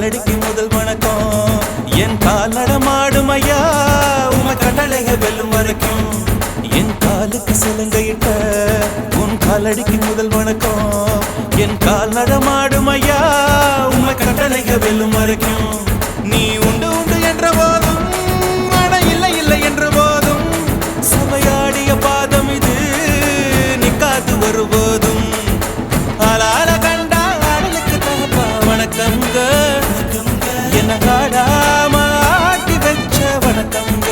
காலடிக்கு முதல் வணக்கம். என் கால் நடமாடும் ஐயா உமை கட்டளைக வெல்லும் வரைக்கும். என் காலுக்கு சிலங்கையிட்ட உன் காலடிக்கு முதல் வணக்கம். என் கால் நடமாடும் ஐயா உமை கட்டளைக வெல்லும் வரைக்கும். நீ உண்டு உண்டு என்ற போதும் அட இல்லை இல்லை என்ற போதும் சபையாடிய பாதம் இது நிக்காது வருபோதும். ஆளால கண்டா ஆடலுக்கு தகப்பா வணக்கங்க. என்ன காடாம ஆட்டி வச்ச வணக்கங்க.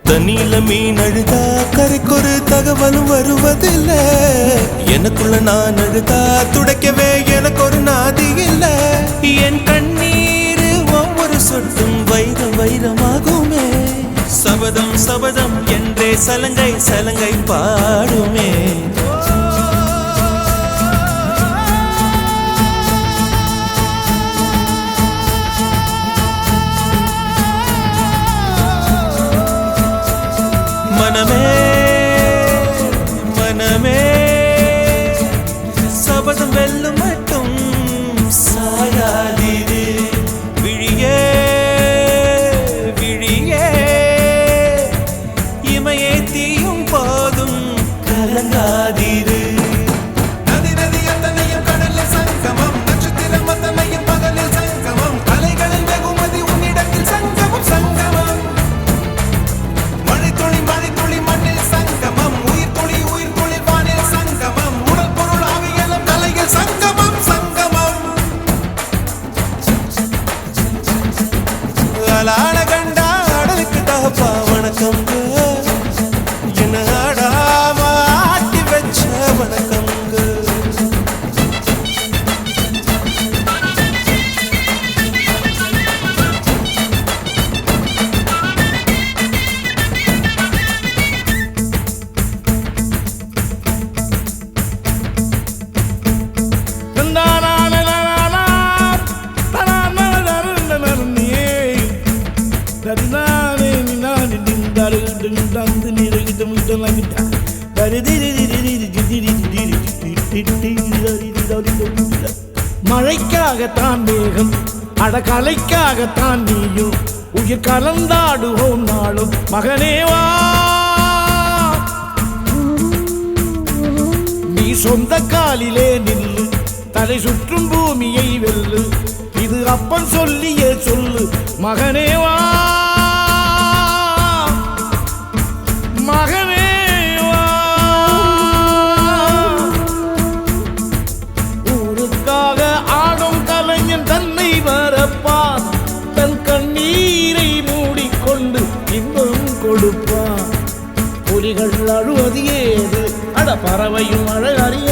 தண்ணியில மீன் அழுதா கரைக்கொரு தகவலும் வருவதில்ல. எனக்குள்ள நான் அழுதா துடைக்கவே எனக்கு ஒரு நாதி இல்ல. என் கண்ணீர் ஒவ்வொரு சொட்டும் வைரம் வைரமாகுமே. சபதம் சபதம் என்றே சலங்கை சலங்கை பாடுமே. மனமே மனமே சபதம் வெல்லும் மட்டும் சாயாதீரு. விழியே விழியே இமையே தீயும் போதும் கலங்காதீரு. நதி நதி அத்தனையும் கடலில் சங்கமம். நட்சத்திரம் அத்தனையும் பகலில் சங்கமம். அலைகளில் வெகுமதி உன்னிடத்தில் சங்கமம் சங்கமம். ஆளான கண்டா ஆடலுக்கு தகப்பா வணக்கங்க. என்ன ஆடாம ஆட்டி வச்ச வணக்கங்க. மழைக்காகத்தான் மேகம் அடகலைக்காகத்தான் நீயும் உயிர் கலந்தாடுவோம் நாளும் மகனேவா. நீ சொந்த காலிலே நில்லு தலை சுற்றும் பூமியை வெல்லு. இது அப்பன் சொல்லியே சொல்லு மகனேவா மகனேவா. ஊருக்காக ஆடும் கலைஞன் தன்னை வரப்பான். தன் கண்ணீரை மூடிக்கொண்டு இன்பம் கொடுப்பான். புலிகள் அழுவது ஏது அட பறவையும் அழகறிய